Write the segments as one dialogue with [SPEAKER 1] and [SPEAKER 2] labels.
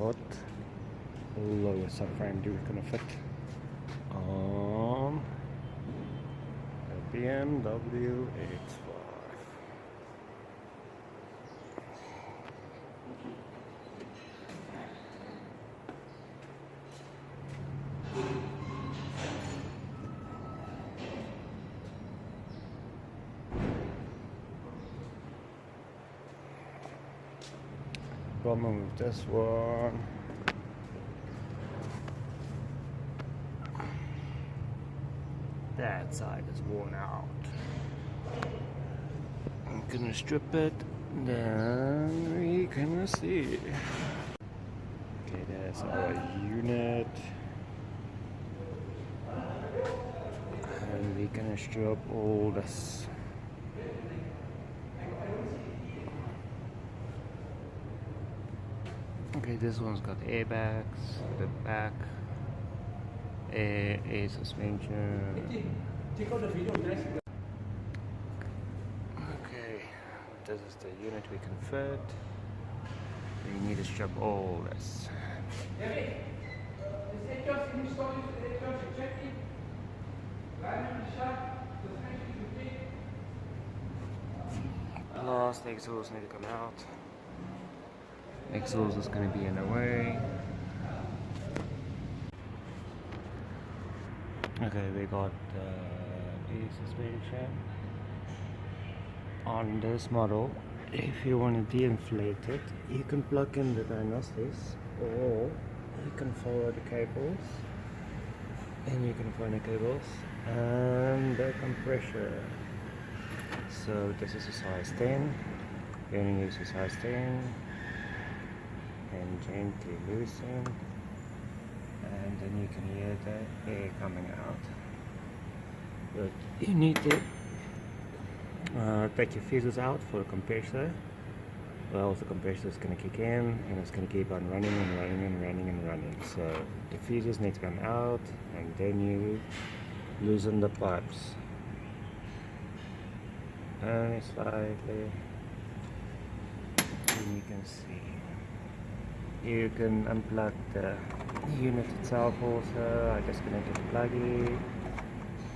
[SPEAKER 1] what lower subframe do we gonna fit on a BMW X5. Problem with this one, that side is worn out. I'm gonna strip it, then we gonna see. Okay, there's our unit, and we're gonna strip all this. Okay, this one's got airbags, the back, air suspension. Okay, this is the unit we can fit. We need to strip all this. The last exhaust need to come out. Exhaust is going to be in the way. Okay, we got air suspension on this model. If you want to de-inflate it, you can plug in the diagnostics, or you can follow the cables, and you can find the cables and the compressor. So this is a size 10. You're going to use a size 10 and gently loosen, and then you can hear the air coming out. But you need to take your fuses out for the compressor, or else the compressor is going to kick in and it's going to keep on running and running and running and running. So the fuses need to come out, and then you loosen the pipes only slightly, and you can see. You can unplug the unit itself also. I just connected the pluggy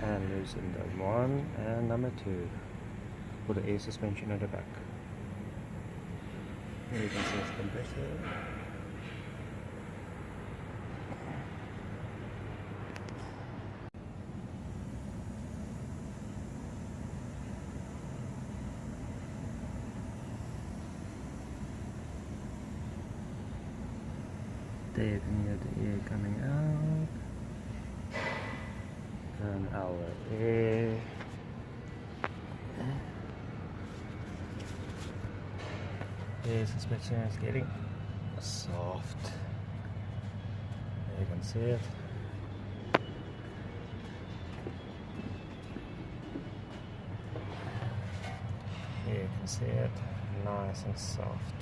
[SPEAKER 1] and loosen the 1 and number 2 for the air suspension at the back. Here you can see it's compressor. There you can hear the air coming out, and our air. Air suspension is getting soft. You can see it. Here you can see it, nice and soft.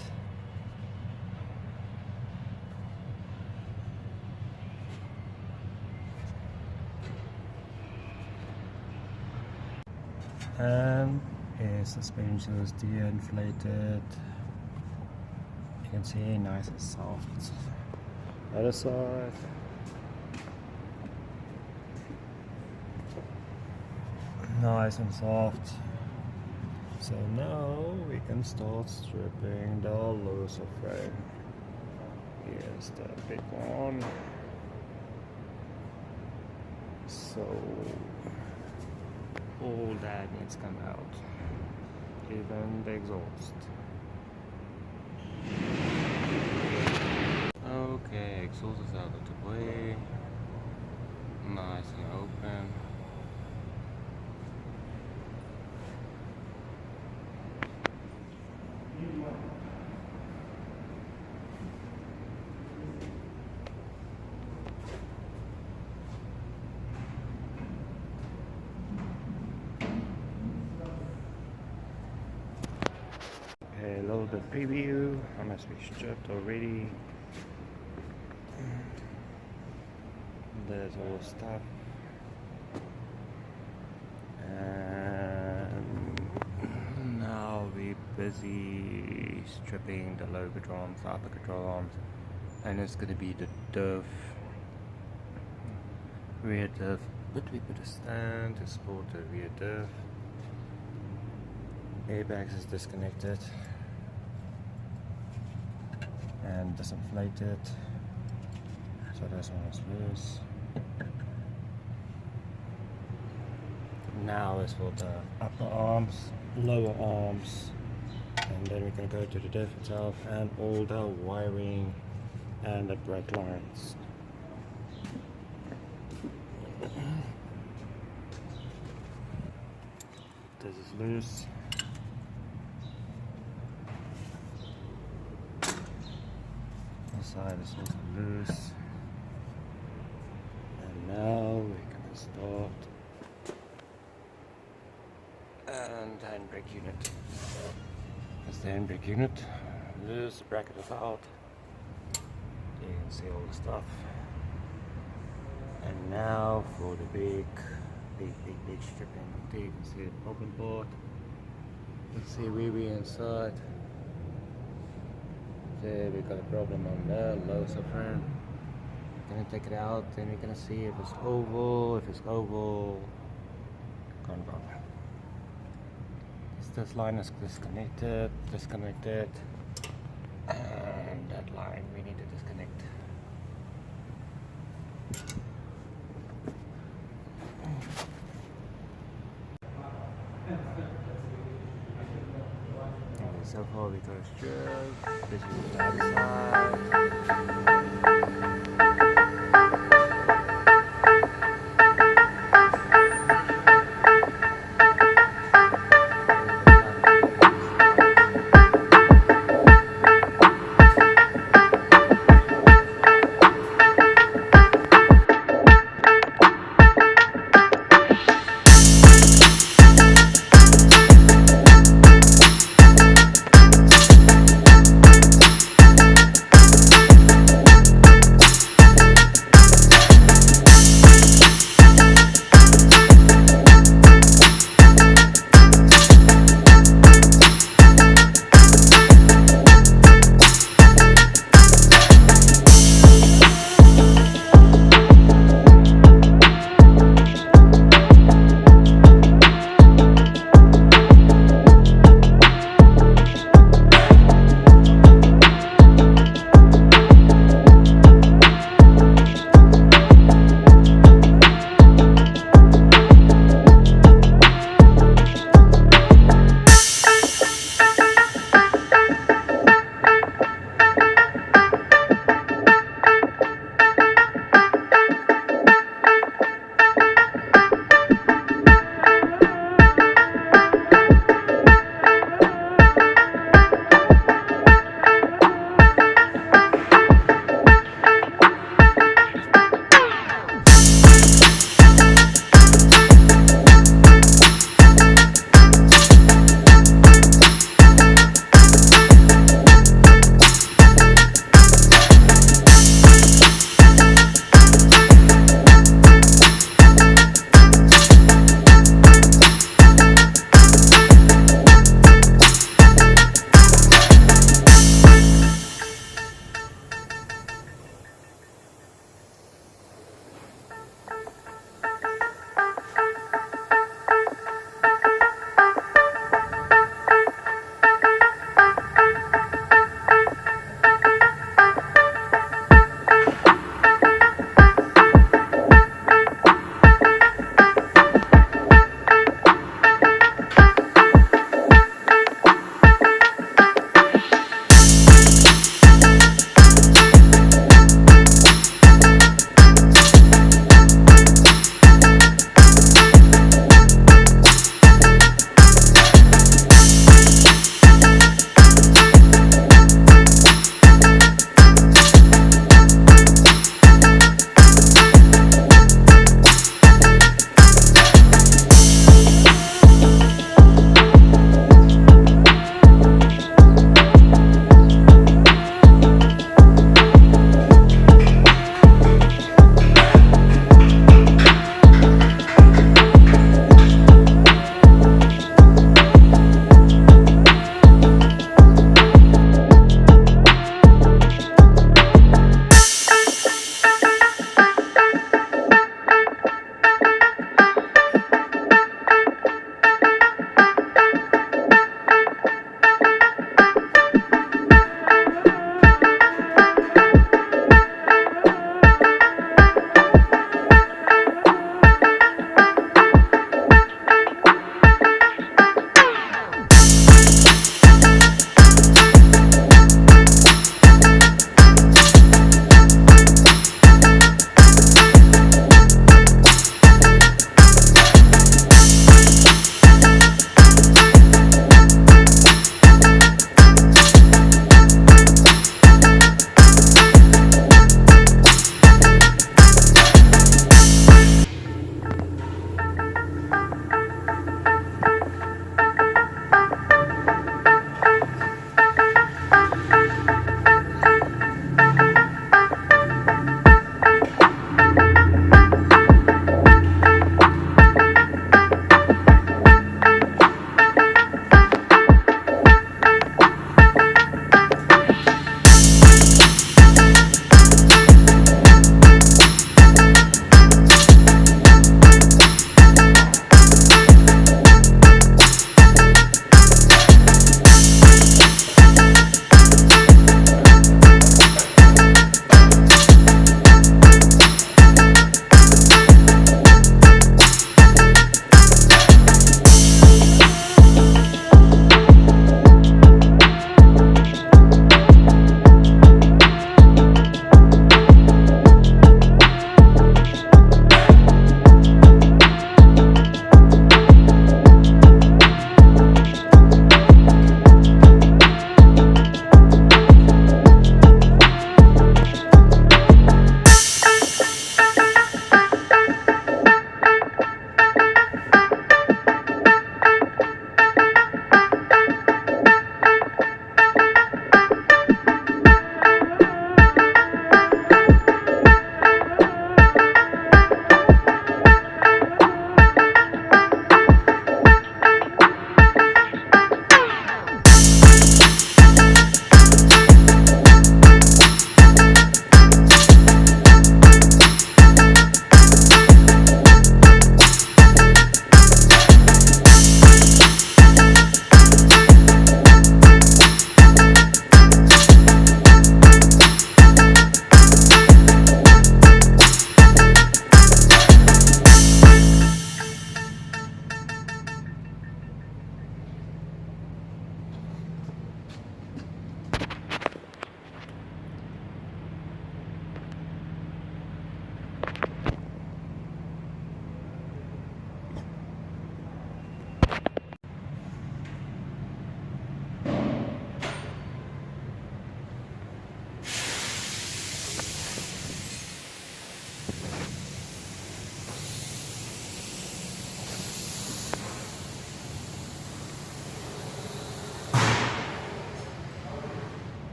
[SPEAKER 1] And air suspension is de-inflated. You can see nice and soft. Other side. Nice and soft. So now we can start stripping the lower subframe. Here's the big one. So all that needs to come out, even the exhaust. Okay, exhaust is out of the way, nice and open. A little bit preview. I must be stripped already. There's all stuff, and now we're busy stripping the lower control arms, the upper control arms, and it's gonna be the diff, rear diff, but we put a stand to support the rear diff. Airbags is disconnected and disinflated, so this one is loose. Now is for the upper arms, lower arms, and then we're going to go to the diff itself and all the wiring and the brake lines. This is loose. The side is also loose. And now we're going to start. And handbrake unit. That's the handbrake unit. Loose, the bracket is out. You can see all the stuff. And now for the big stripping. There you can see the open board. You can see wee inside. There we got a problem on the low subframe. Gonna take it out, then we're gonna see if it's oval. If it's oval, gone wrong. This line is disconnected, and that line we need to disconnect. Okay, so far we go straight. This is the other side.